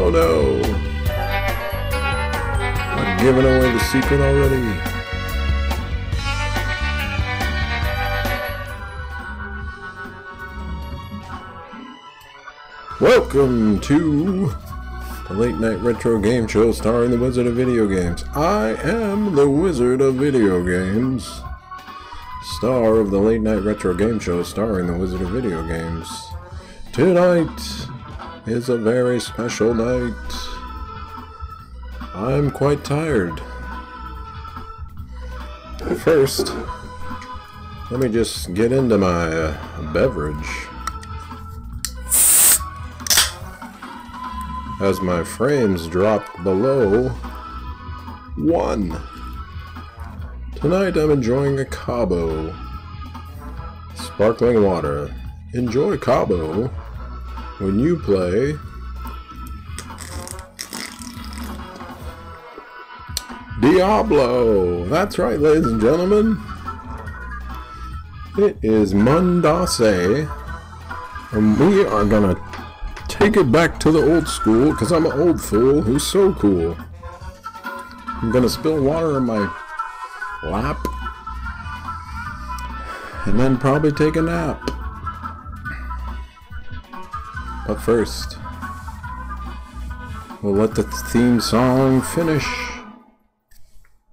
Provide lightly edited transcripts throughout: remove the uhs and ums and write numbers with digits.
Oh no! I'm giving away the secret already. Welcome to the Late Night Retro Game Show starring the Wizard of Video Games. I am the Wizard of Video Games. Star of the Late Night Retro Game Show starring the Wizard of Video Games. Tonight is a very special night. I'm quite tired. First, let me just get into my beverage. As my frames dropped below 1. Tonight I'm enjoying a Cabo. Sparkling water. Enjoy Cabo when you play Diablo. That's right, ladies and gentlemen. It is Mondays, and we are gonna take it back to the old school, because I'm an old fool who's so cool. I'm gonna spill water in my lap, and then probably take a nap. But first, we'll let the theme song finish.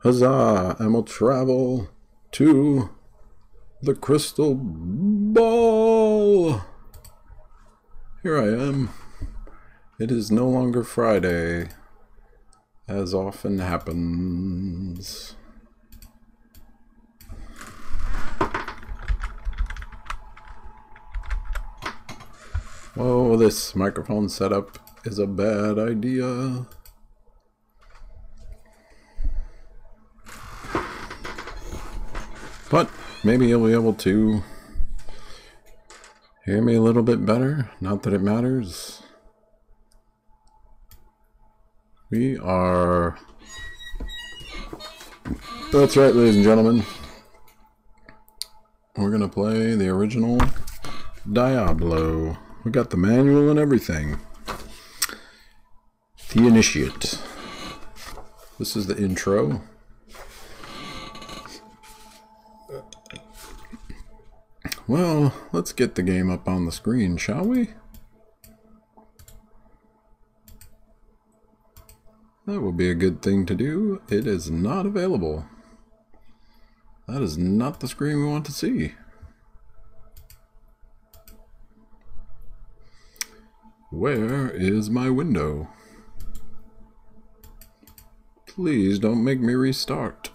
Huzzah! And we'll travel to the crystal ball. Here I am. It is no longer Friday, as often happens. Whoa, this microphone setup is a bad idea. But maybe you'll be able to hear me a little bit better. Not that it matters. We are... That's right, ladies and gentlemen. We're going to play the original Diablo. We got the manual and everything. The Initiate. This is the intro. Well, let's get the game up on the screen, shall we? That would be a good thing to do. It is not available. That is not the screen we want to see. Where is my window? Please don't make me restart.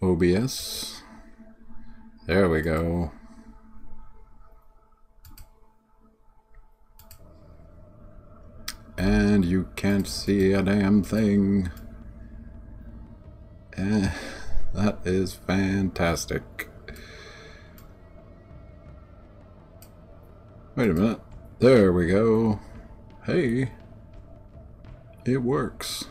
OBS. There we go. And you can't see a damn thing. That is fantastic. Wait a minute. There we go. Hey. It works.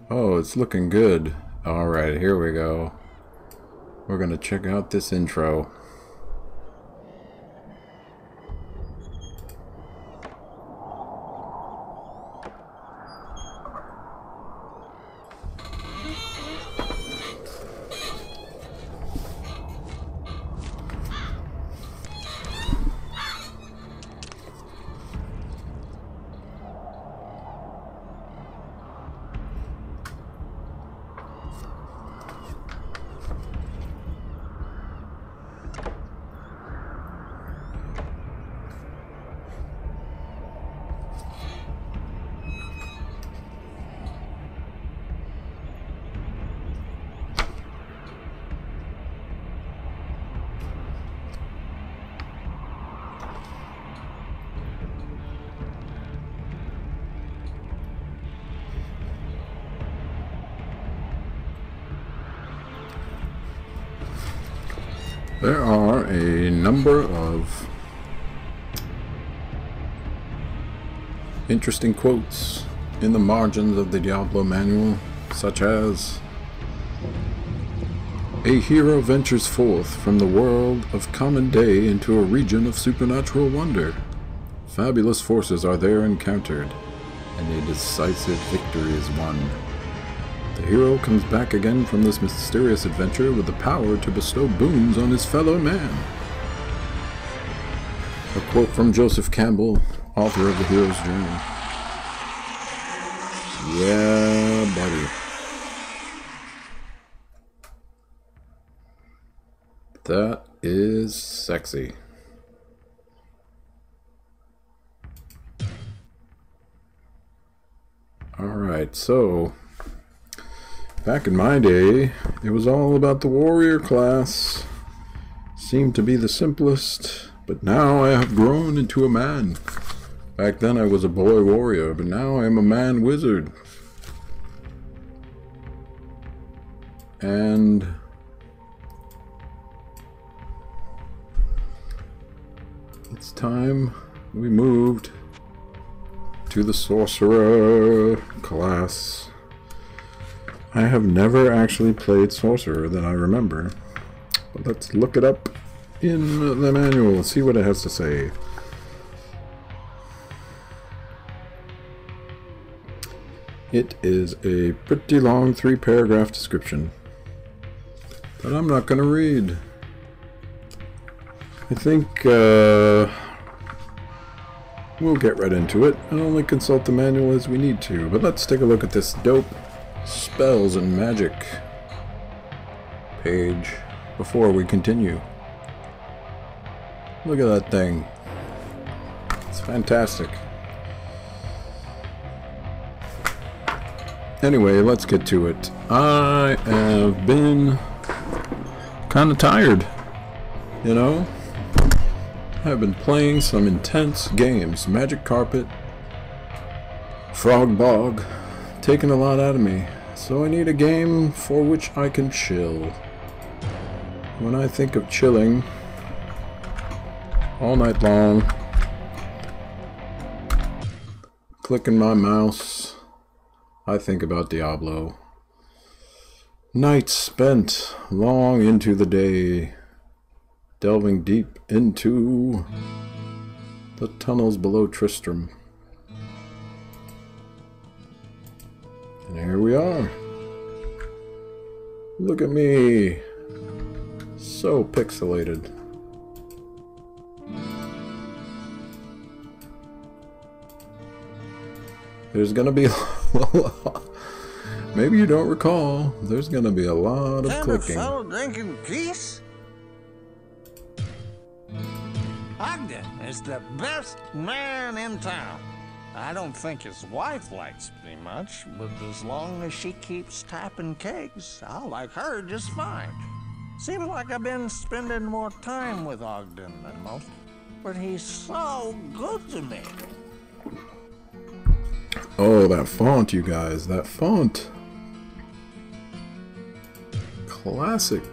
Oh, it's looking good. Alright, here we go. We're gonna check out this intro. There are a number of interesting quotes in the margins of the Diablo manual, such as, "A hero ventures forth from the world of common day into a region of supernatural wonder. Fabulous forces are there encountered, and a decisive victory is won. The hero comes back again from this mysterious adventure with the power to bestow boons on his fellow man." A quote from Joseph Campbell, author of The Hero's Journey. Yeah, buddy. That is sexy. Alright, so back in my day, it was all about the warrior class. Seemed to be the simplest, but now I have grown into a man. Back then I was a boy warrior, but now I am a man wizard. And it's time we moved to the sorcerer class. I have never actually played sorcerer that I remember, but let's look it up in the manual and see what it has to say. It is a pretty long 3-paragraph description that I'm not going to read. I think we'll get right into it and only consult the manual as we need to. But let's take a look at this dope spells and magic page before we continue. Look at that thing. It's fantastic. Anyway, let's get to it. I have been kind of tired, you know? I've been playing some intense games. Magic Carpet, Frog Bog, taking a lot out of me. So I need a game for which I can chill. When I think of chilling all night long, clicking my mouse, I think about Diablo. Nights spent long into the day, delving deep into the tunnels below Tristram. And here we are. Look at me. So pixelated. There's gonna be maybe you don't recall, there's gonna be a lot of clicking. Fellow drinking peace? Ogden is the best man in town. I don't think his wife likes me much, but as long as she keeps tapping kegs, I'll like her just fine. Seems like I've been spending more time with Ogden than most, but he's so good to me. Oh, that font, you guys, that font. Classic.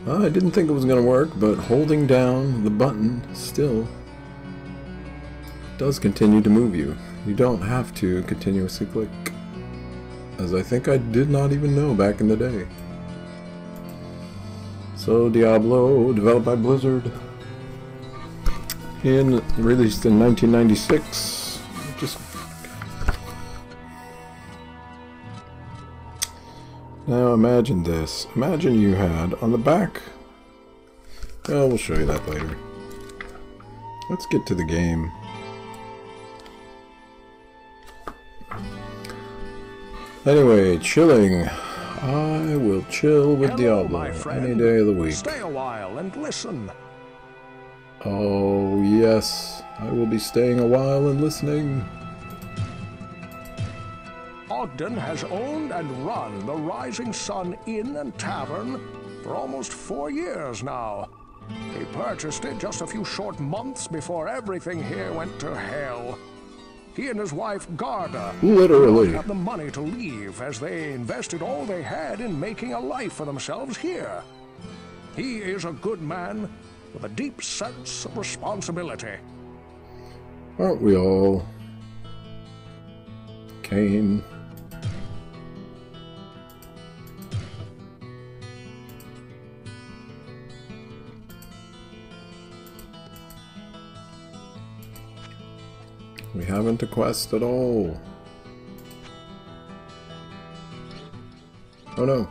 I didn't think it was going to work, but holding down the button still does continue to move you. You don't have to continuously click, as I think I did not even know back in the day. So Diablo, developed by Blizzard, released in 1996. Just now imagine this. Imagine you had on the back. Well, we'll show you that later. Let's get to the game. Anyway, chilling. I will chill with Diablo any day of the week. Stay a while and listen. Oh, yes. I will be staying a while and listening. Ogden has owned and run the Rising Sun Inn and Tavern for almost 4 years now. He purchased it just a few short months before everything here went to hell. He and his wife, Garda, Literally. don't have the money to leave, as they invested all they had in making a life for themselves here. He is a good man with a deep sense of responsibility. Aren't we all? Cain. We haven't a quest at all. Oh no.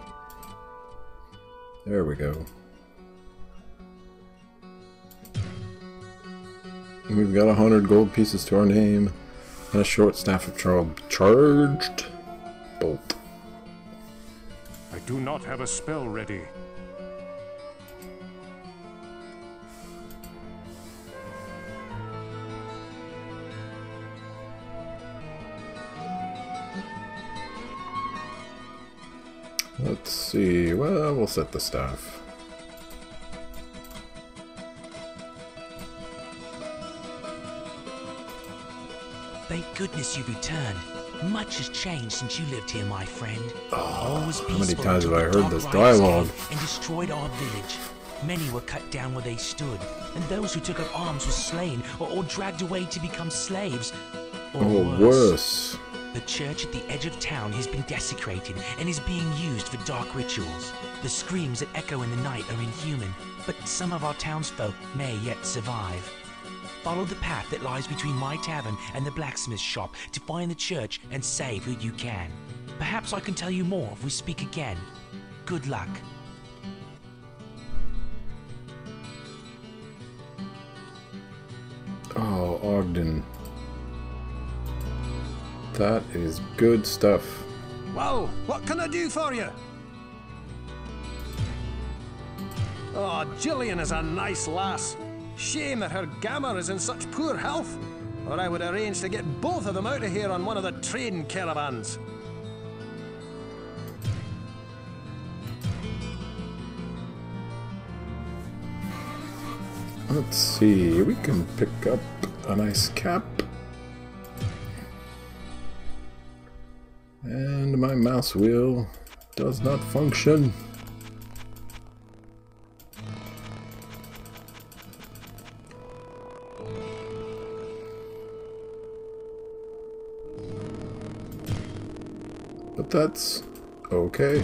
There we go. We've got 100 gold pieces to our name and a short staff of charged bolt. I do not have a spell ready. Let's see. Well, we'll set the staff. Thank goodness you returned. Much has changed since you lived here, my friend. Oh, All was how many peaceful times have until I the heard dark this riders dialogue? came and destroyed our village. Many were cut down where they stood, and those who took up arms were slain or dragged away to become slaves. Or Or worse. The church at the edge of town has been desecrated and is being used for dark rituals. The screams that echo in the night are inhuman, but some of our townsfolk may yet survive. Follow the path that lies between my tavern and the blacksmith's shop to find the church and save who you can. Perhaps I can tell you more if we speak again. Good luck. Oh, Ogden. That is good stuff. Well, what can I do for you? Oh, Gillian is a nice lass. Shame that her Gamma is in such poor health, or I would arrange to get both of them out of here on one of the trading caravans. Let's see. We can pick up a nice cap. And my mouse wheel does not function. But that's okay.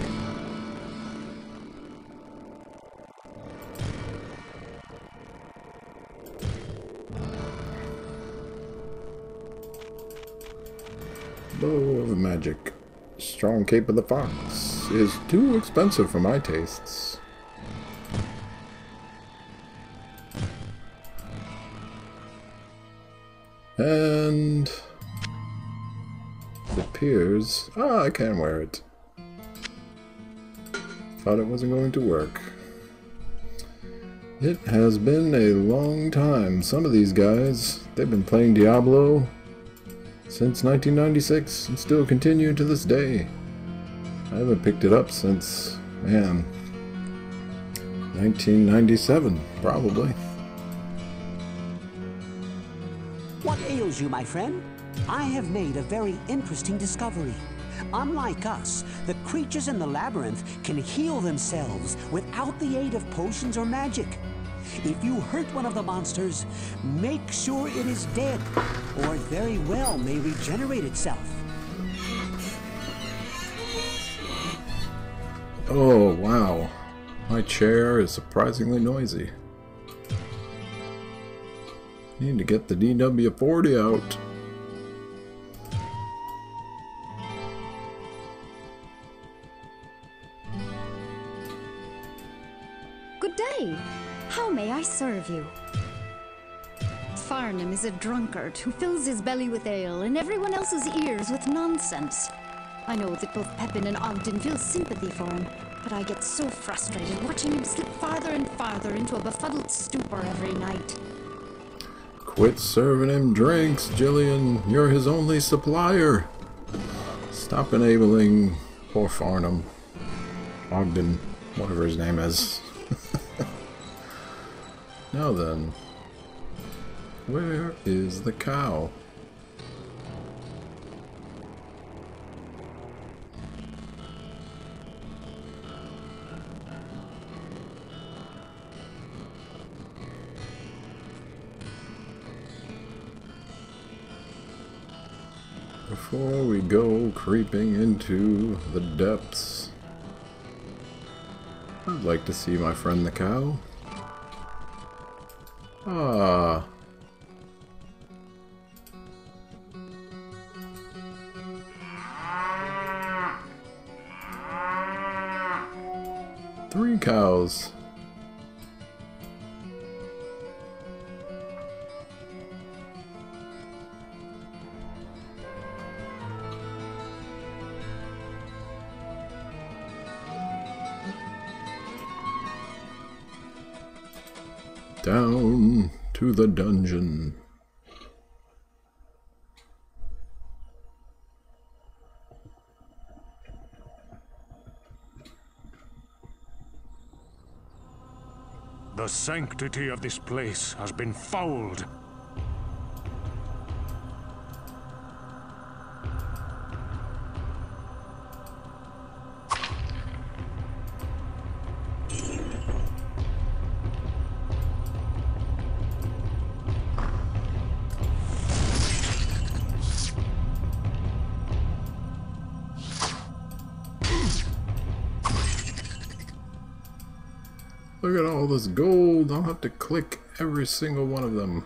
Bow of magic. Strong Cape of the Fox is too expensive for my tastes. And it appears... Ah, I can wear it. Thought it wasn't going to work. It has been a long time. Some of these guys, they've been playing Diablo since 1996 and still continue to this day. I haven't picked it up since, man, 1997, probably. What ails you, my friend? I have made a very interesting discovery. Unlike us, the creatures in the labyrinth can heal themselves without the aid of potions or magic. If you hurt one of the monsters, make sure it is dead, or it very well may regenerate itself. Oh, wow. My chair is surprisingly noisy. Need to get the DW40 out. Good day. How may I serve you? Farnham is a drunkard who fills his belly with ale and everyone else's ears with nonsense. I know that both Pepin and Ogden feel sympathy for him, but I get so frustrated watching him slip farther and farther into a befuddled stupor every night. Quit serving him drinks, Jillian. You're his only supplier. Stop enabling poor Farnham. Ogden, whatever his name is. Now then, where is the cow? Before we go creeping into the depths, I'd like to see my friend the cow. Ah. Three cows. Down to the dungeon. The sanctity of this place has been fouled. Look at all this gold. I'll have to click every single one of them.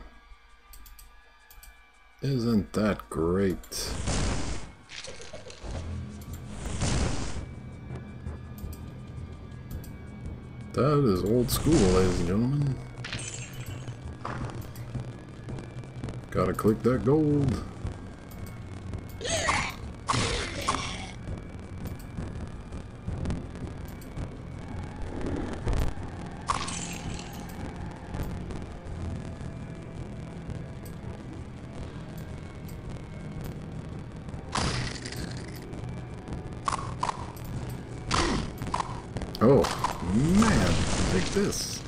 Isn't that great? That is old school, ladies and gentlemen. Gotta click that gold. Oh, man, take this.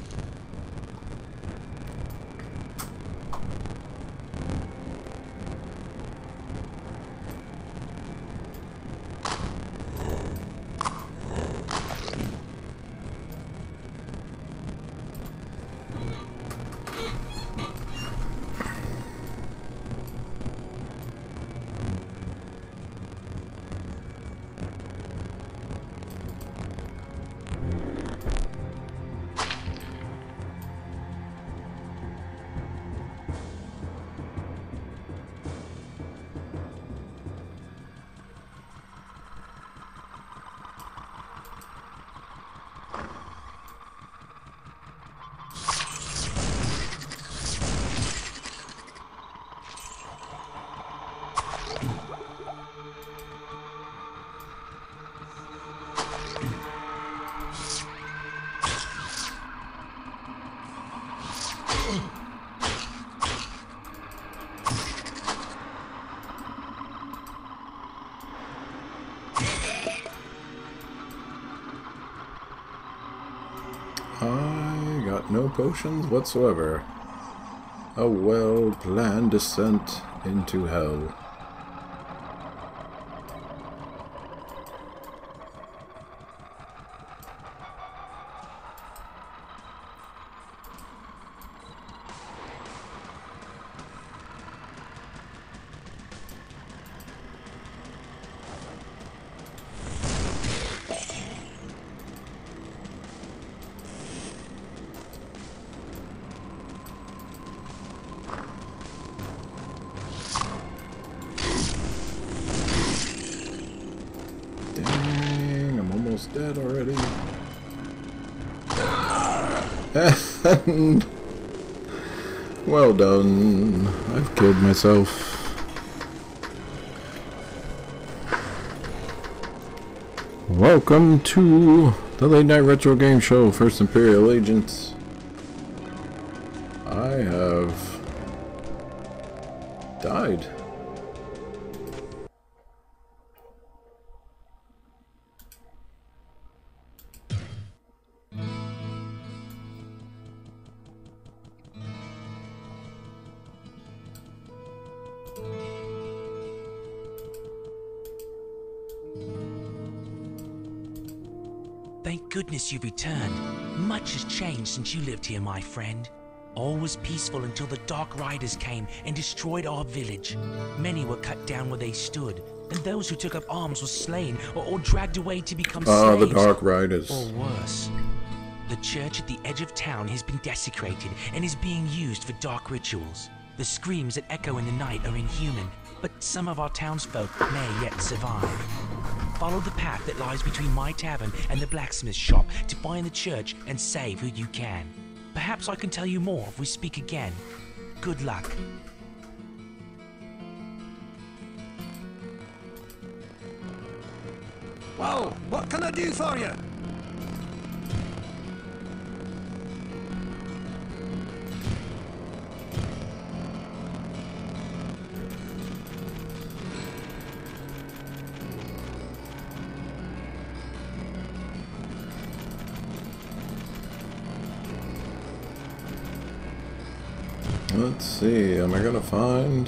I got no potions whatsoever. A well-planned descent into hell. Dead already. And well done. I've killed myself. Welcome to the Late Night Retro Game Show, First Imperial Agents. I have died. Thank goodness you've returned. Much has changed since you lived here, my friend. All was peaceful until the Dark Riders came and destroyed our village. Many were cut down where they stood, and those who took up arms were slain or dragged away to become slaves. The Dark Riders. Or worse. The church at the edge of town has been desecrated and is being used for dark rituals. The screams that echo in the night are inhuman, but some of our townsfolk may yet survive. Follow the path that lies between my tavern and the blacksmith shop to find the church and save who you can. Perhaps I can tell you more if we speak again. Good luck. Well, what can I do for you? Let's see, am I gonna find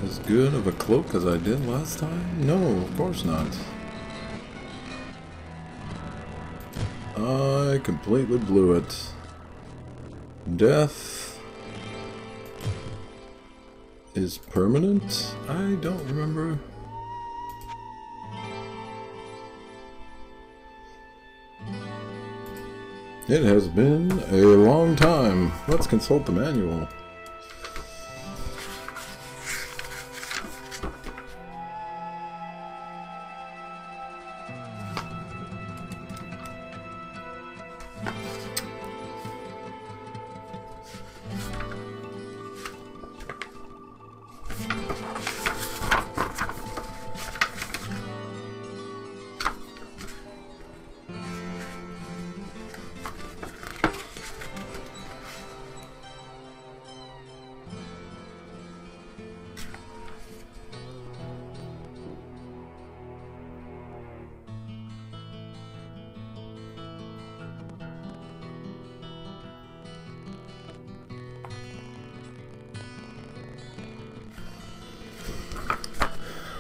as good of a cloak as I did last time? No, of course not. I completely blew it. Death is permanent? I don't remember. It has been a long time. Let's consult the manual.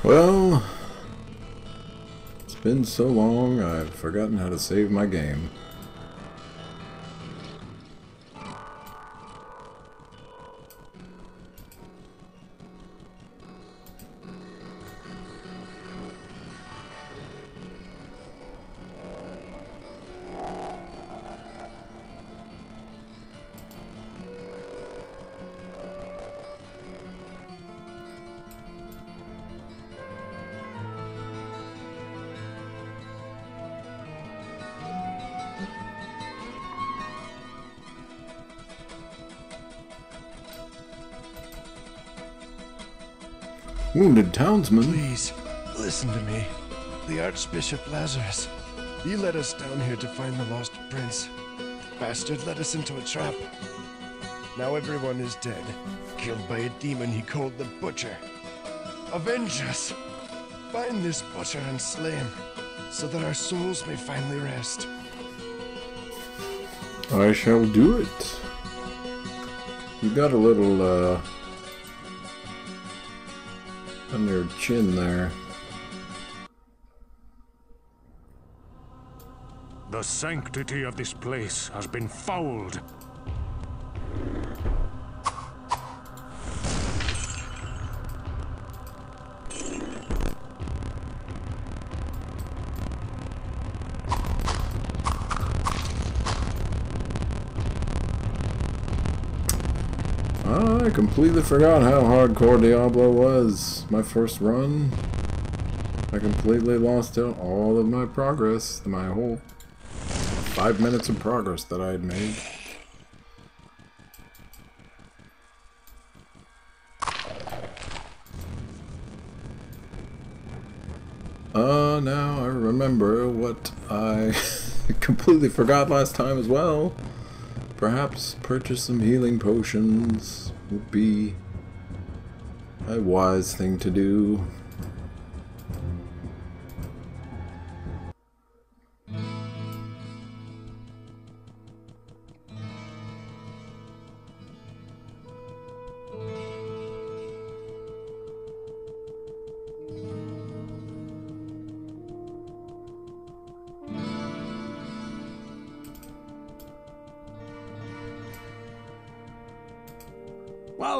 Well, it's been so long, I've forgotten how to save my game. Wounded townsman. Please, listen to me. The Archbishop Lazarus. He led us down here to find the lost prince. The bastard led us into a trap. Now everyone is dead, killed by a demon he called the Butcher. Avenge us! Find this butcher and slay him, so that our souls may finally rest. I shall do it. You got a little, on your chin there. The sanctity of this place has been fouled. I completely forgot how hardcore Diablo was. My first run, I completely lost all of my progress, my whole 5 minutes of progress that I had made. Now I remember what I completely forgot last time as well. Perhaps purchase some healing potions would be a wise thing to do.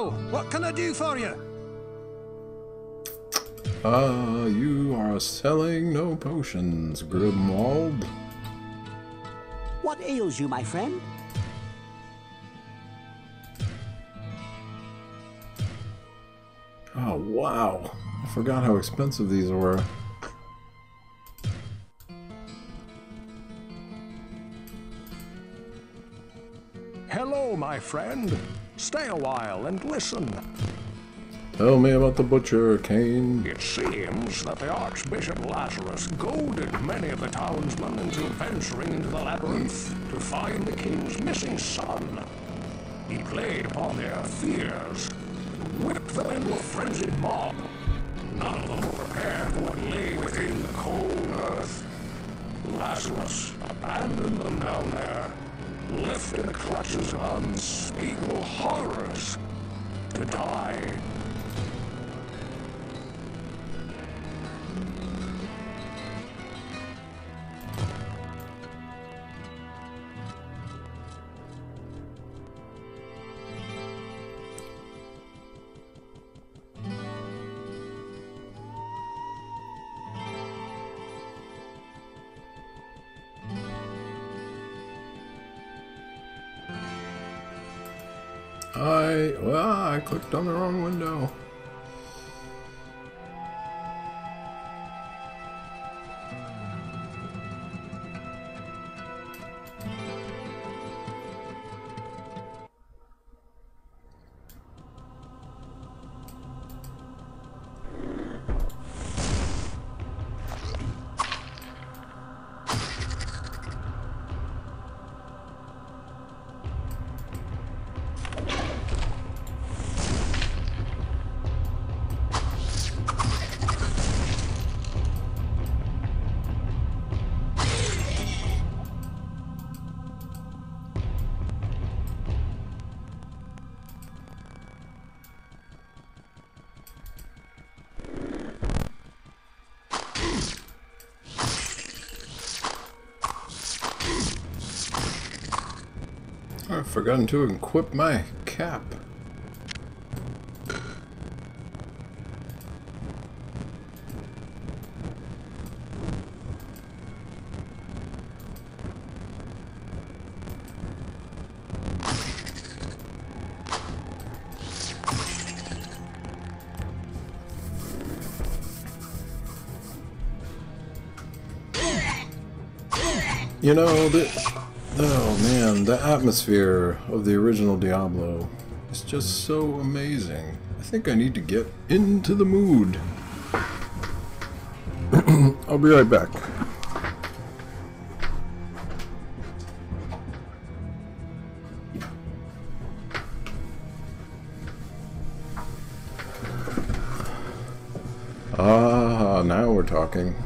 Hello, what can I do for you? You are selling no potions, Grimwald. What ails you, my friend? Oh, wow. I forgot how expensive these were. Hello, my friend. Stay a while and listen. Tell me about the butcher, Cain. It seems that the Archbishop Lazarus goaded many of the townsmen into venturing into the labyrinth to find the king's missing son. He played upon their fears and whipped them into a frenzied mob. None of them were prepared for what lay within the cold earth. Lazarus abandoned them down there, left in the clutches of unspeakable horrors, to die. I clicked on the wrong window. I've forgotten to equip my cap. You know, oh man, the atmosphere of the original Diablo is just so amazing. I think I need to get into the mood. I'll be right back. Ah, now we're talking.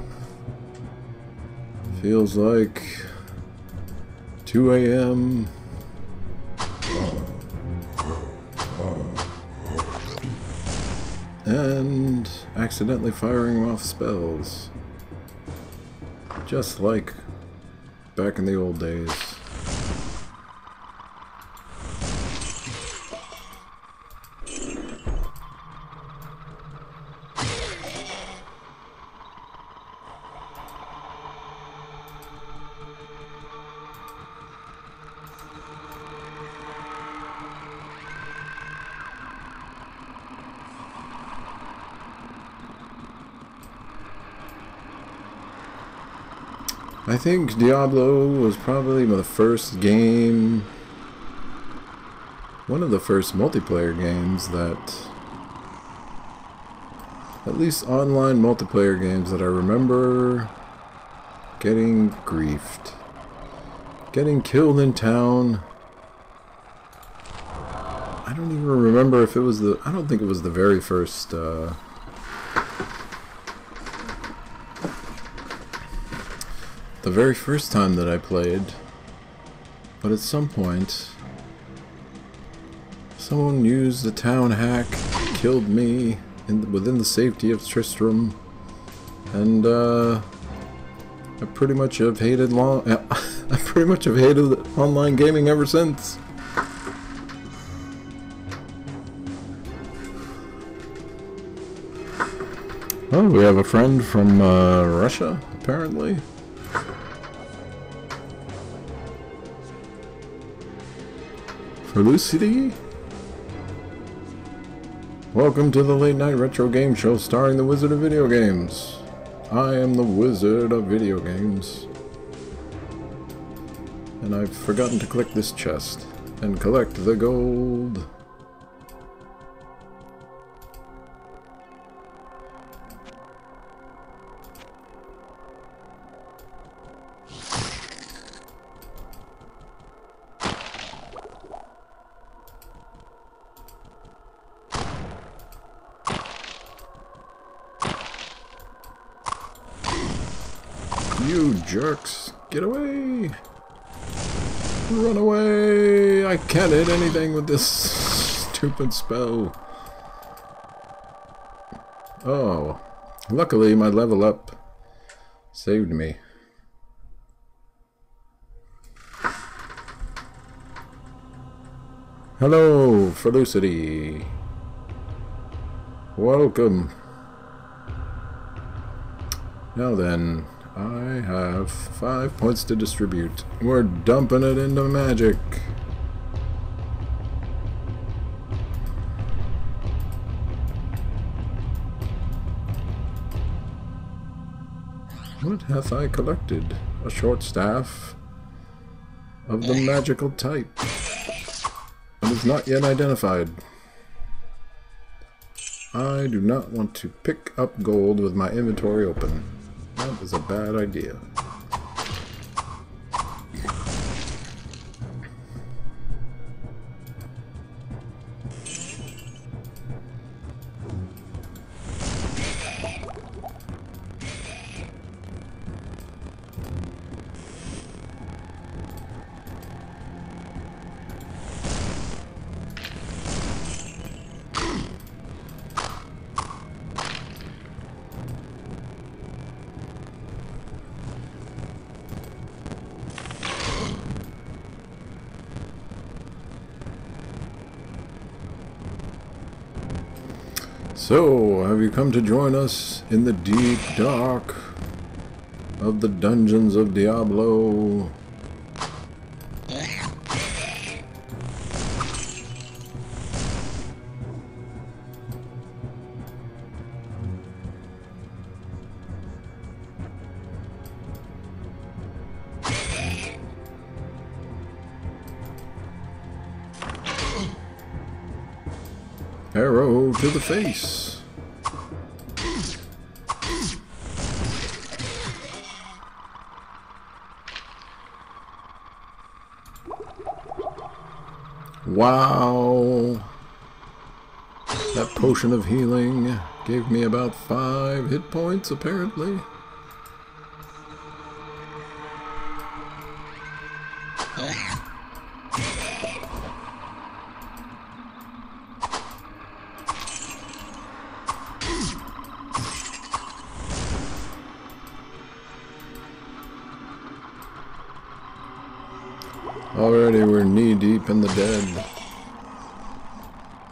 Feels like 2 a.m. and accidentally firing off spells. Just like back in the old days. I think Diablo was probably the first game, one of the first multiplayer games that, at least online multiplayer games that I remember getting griefed. Getting killed in town. I don't even remember if it was I don't think it was the very first, the very first time that I played, but at some point someone used a town hack, killed me within the safety of Tristram, and I pretty much have hated I pretty much have hated online gaming ever since. Oh, we have a friend from Russia, apparently. Felicity? Welcome to the Late Night Retro Game Show starring the Wizard of Video Games. I am the Wizard of Video Games. And I've forgotten to collect this chest and collect the gold. You jerks! Get away! Run away! I can't hit anything with this stupid spell. Oh. Luckily, my level up saved me. Hello, Felicity. Welcome. Now then, I have 5 points to distribute. We're dumping it into magic. What hath I collected? A short staff of the magical type. It is not yet identified. I do not want to pick up gold with my inventory open. That is a bad idea. So, have you come to join us in the deep dark of the dungeons of Diablo? Arrow to the face. Wow. That potion of healing gave me about 5 hit points, apparently. Already we're knee-deep in the dead.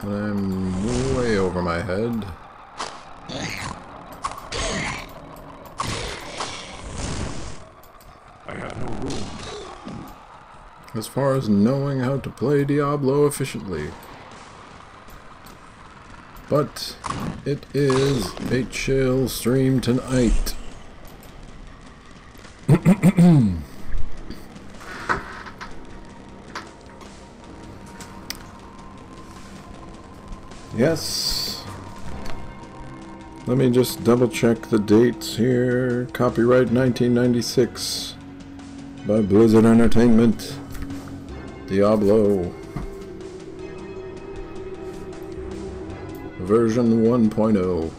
And I'm way over my head. I have no room. As far as knowing how to play Diablo efficiently. But it is a chill stream tonight. Yes. Let me just double check the dates here. Copyright 1996 by Blizzard Entertainment. Diablo. Version 1.0.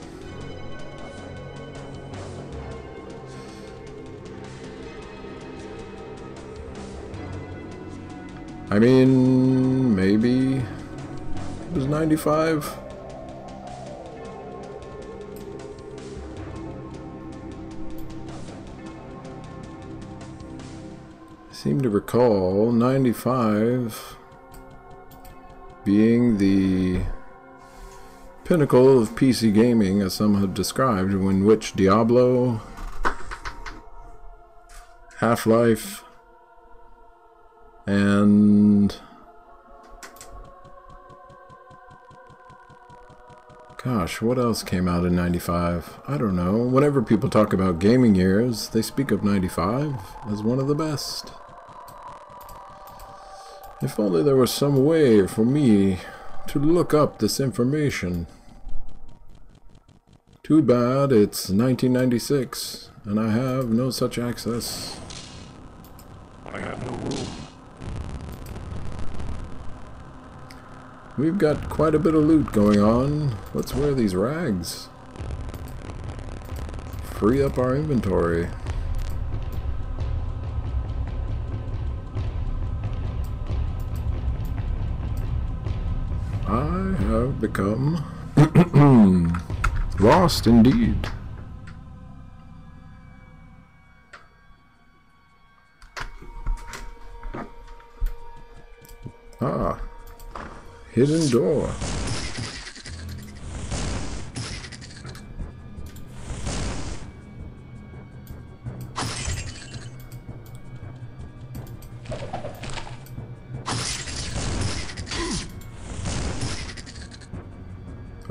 I mean, maybe it was 95. I seem to recall 95 being the pinnacle of PC gaming, as some have described, in which Diablo, Half-Life, and gosh, what else came out in 95? I don't know. Whenever people talk about gaming years, they speak of 95 as one of the best. If only there was some way for me to look up this information. Too bad it's 1996 and I have no such access. I have no room. We've got quite a bit of loot going on. Let's wear these rags. Free up our inventory. I have become lost indeed. Ah, hidden door.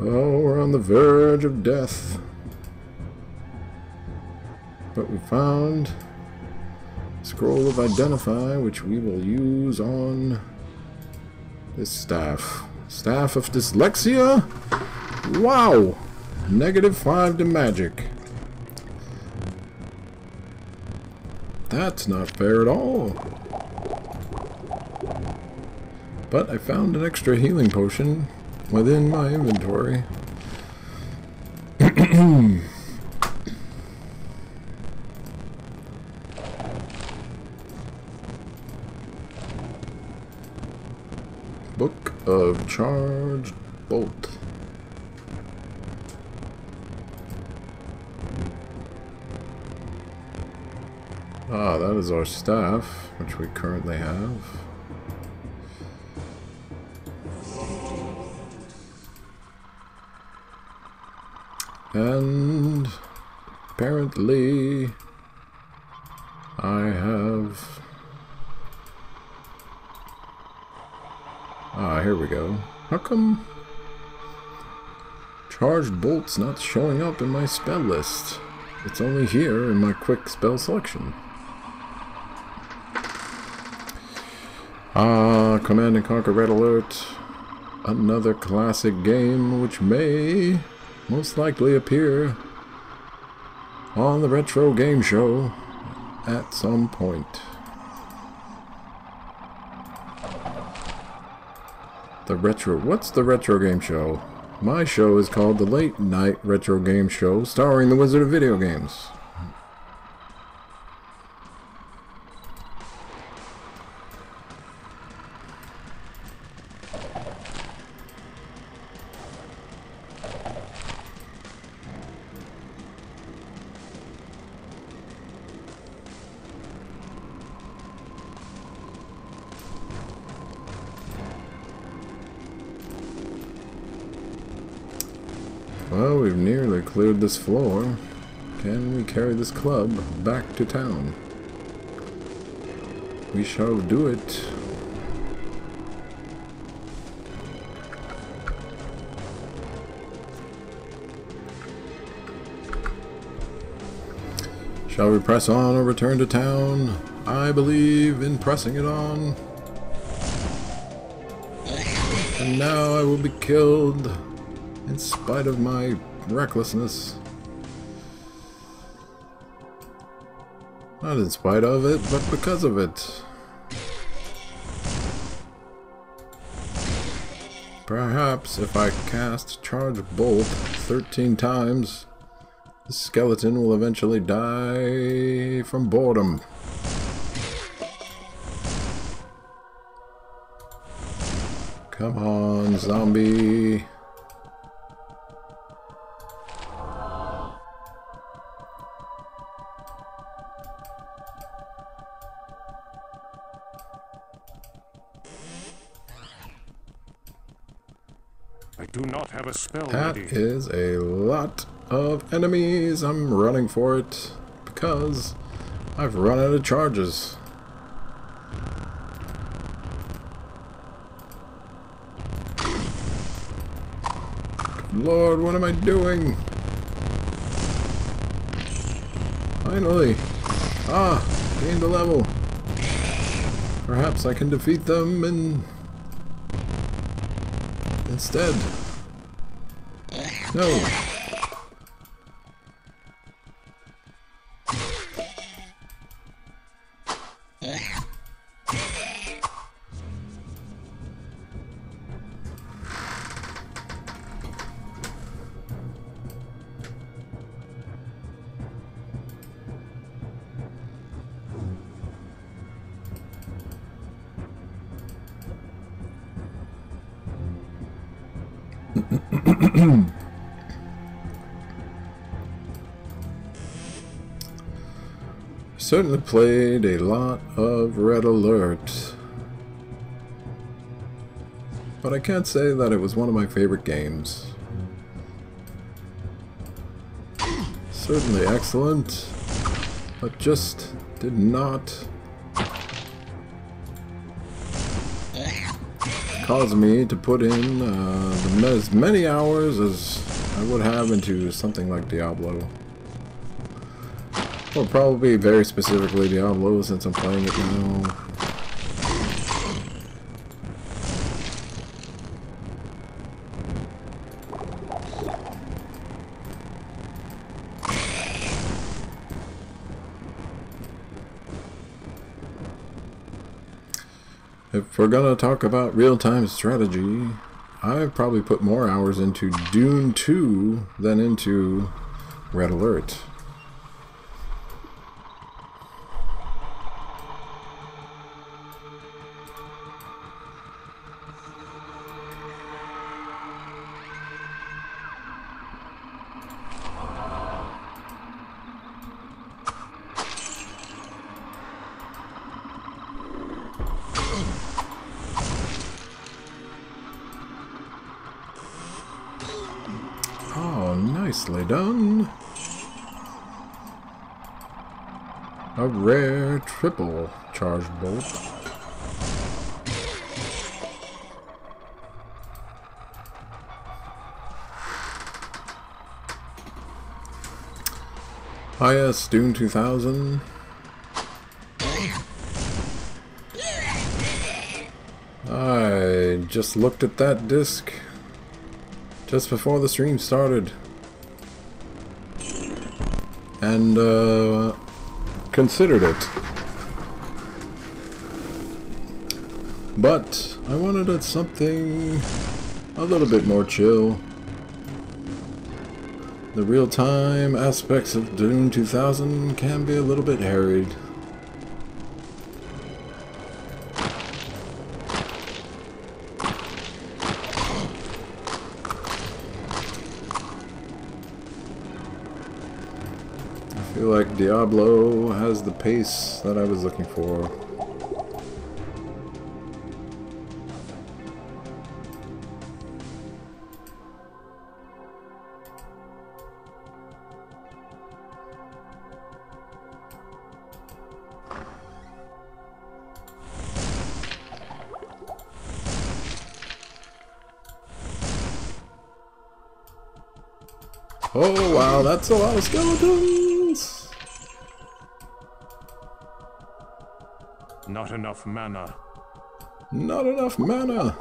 Oh, we're on the verge of death. But we found a scroll of identify, which we will use on this staff. Staff of dyslexia? Wow! -5 to magic. That's not fair at all. But I found an extra healing potion within my inventory. Book of Charged Bolt. Ah, that is our staff, which we currently have. And apparently I have... Ah, here we go. How come Charged Bolt's not showing up in my spell list? It's only here in my quick spell selection. Ah, Command and Conquer Red Alert. Another classic game which may most likely appear on the Retro Game Show at some point. What's the Retro Game Show? My show is called the Late Night Retro Game Show, starring the Wizard of Video Games. Well, we've nearly cleared this floor. Can we carry this club back to town? We shall do it. Shall we press on or return to town? I believe in pressing it on. And now I will be killed. In spite of my recklessness. Not in spite of it, but because of it. Perhaps if I cast Charge Bolt 13 times, the skeleton will eventually die from boredom. Come on, zombie. I do not have a spell That ready. is a lot of enemies. I'm running for it because I've run out of charges. Lord, what am I doing? Finally! Ah! Gained a level! Perhaps I can defeat them instead. No! Certainly played a lot of Red Alert, but I can't say that it was one of my favorite games. Certainly excellent, but just did not cause me to put in as many hours as I would have into something like Diablo. Or probably very specifically Diablo, since I'm playing it now. If we're gonna talk about real-time strategy, I've probably put more hours into Dune 2 than into Red Alert. Oh, nicely done. A rare triple charge bolt. Highest Dune 2000. I just looked at that disc just before the stream started and considered it, but I wanted it something a little bit more chill. The real-time aspects of Dune 2000 can be a little bit harried. I feel like Diablo has the pace that I was looking for. Oh wow, that's a lot of skeletons! Not enough mana. Not enough mana!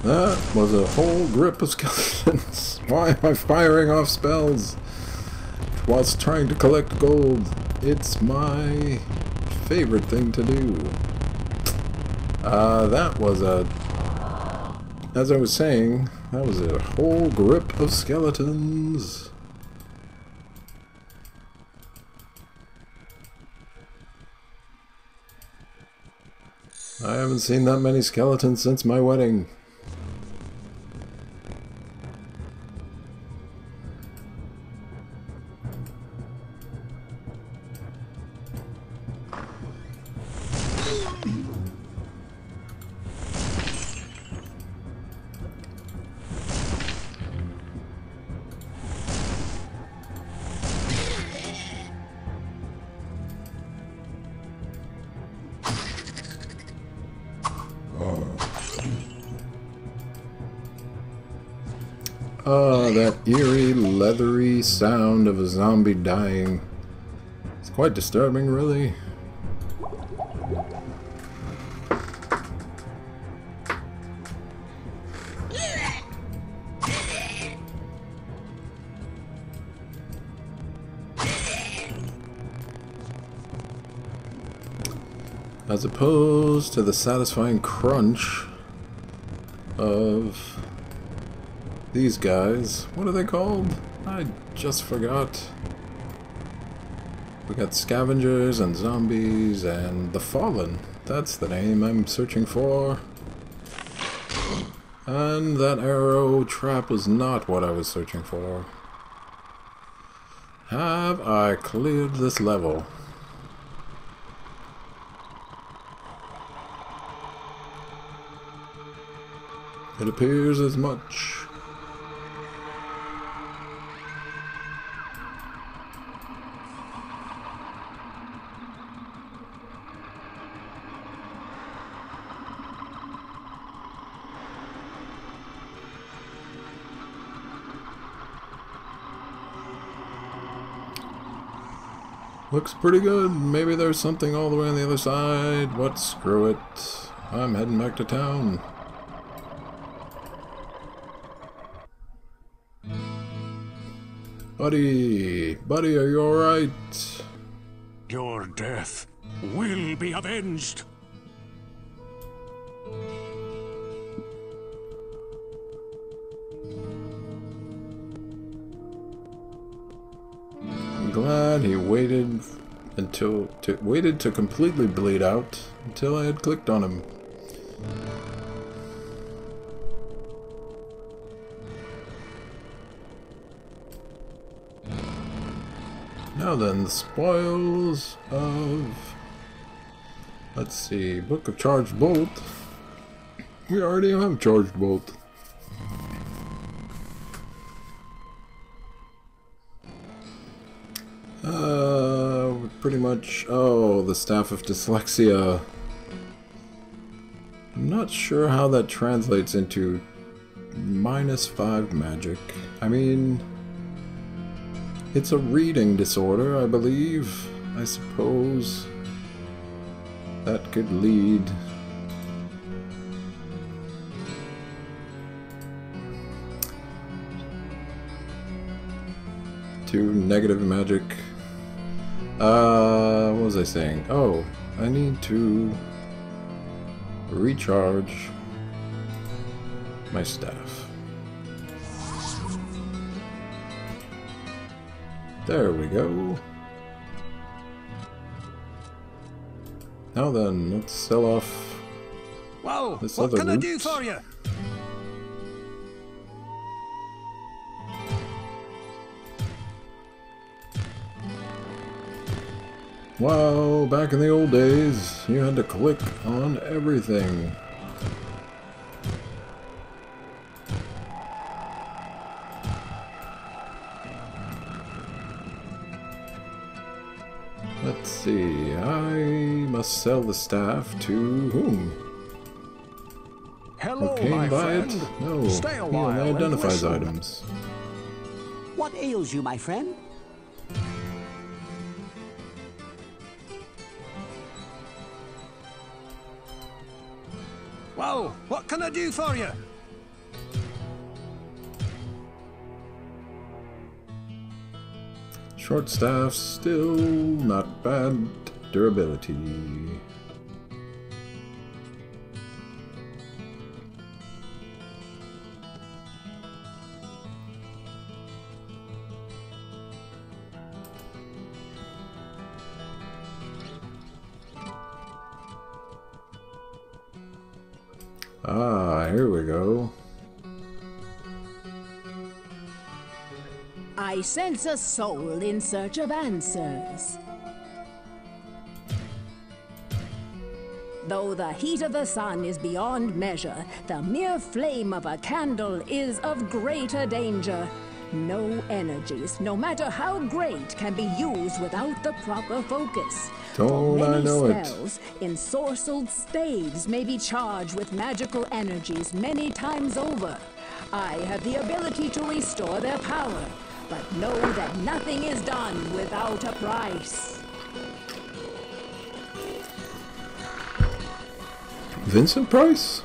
That was a whole grip of skeletons. Why am I firing off spells whilst trying to collect gold? It's my favorite thing to do. That was as I was saying, that was a whole grip of skeletons. I haven't seen that many skeletons since my wedding. Ah, that eerie, leathery sound of a zombie dying. It's quite disturbing, really. As opposed to the satisfying crunch of these guys. What are they called? I just forgot. We got scavengers and zombies and the Fallen. That's the name I'm searching for. And that arrow trap was not what I was searching for. Have I cleared this level? It appears as much. Looks pretty good. Maybe there's something all the way on the other side. What? Screw it. I'm heading back to town. Buddy! Buddy, are you alright? Your death will be avenged. I'm glad he waited to completely bleed out until I had clicked on him. Now then, the spoils of... Let's see, Book of Charged Bolt. We already have Charged Bolt. Pretty much... Oh, the Staff of Dyslexia. I'm not sure how that translates into -5 magic. I mean... It's a reading disorder, I believe. I suppose that could lead to negative magic. What was I saying? Oh, I need to recharge my staff. There we go. Now then, let's sell off Well, this what other can I loot. do for you? Wow, back in the old days, you had to click on everything. Let's see, I must sell the staff to whom? Hello, Who came my by friend. it? No, Stay a he while only and identifies listen. items. What ails you, my friend? Well, what can I do for you? Short staff, still not bad. Durability. Ah, here we go. I sense a soul in search of answers. Though the heat of the sun is beyond measure, the mere flame of a candle is of greater danger. No energies, no matter how great, can be used without the proper focus. Don't I know it? Spells, ensorcelled staves may be charged with magical energies many times over. I have the ability to restore their power, but know that nothing is done without a price. Vincent Price?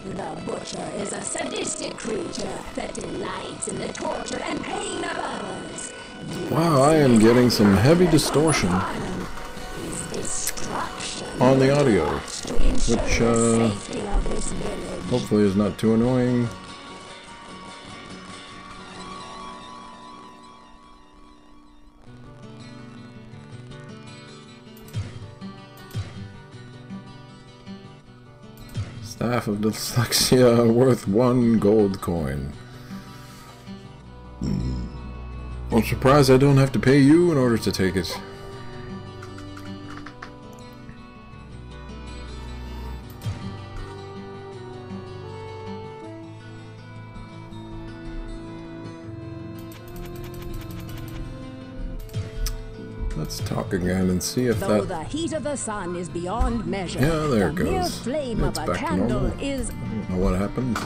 The Butcher is a sadistic creature that delights in the torture and pain of others. Wow, I am getting some heavy distortion on the audio, which hopefully is not too annoying. Staff of Dyslexia worth 1 gold coin. I'm surprised I don't have to pay you in order to take it. Let's talk again and see if Though that... the heat of the sun is beyond measure, Yeah, there it the mere goes. flame It's of a back to candle normal. is... I don't know what happened.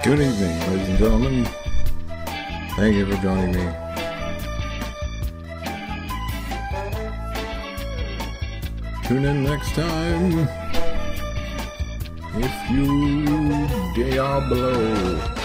Good evening, ladies and gentlemen. Thank you for joining me. Tune in next time if you Diablo.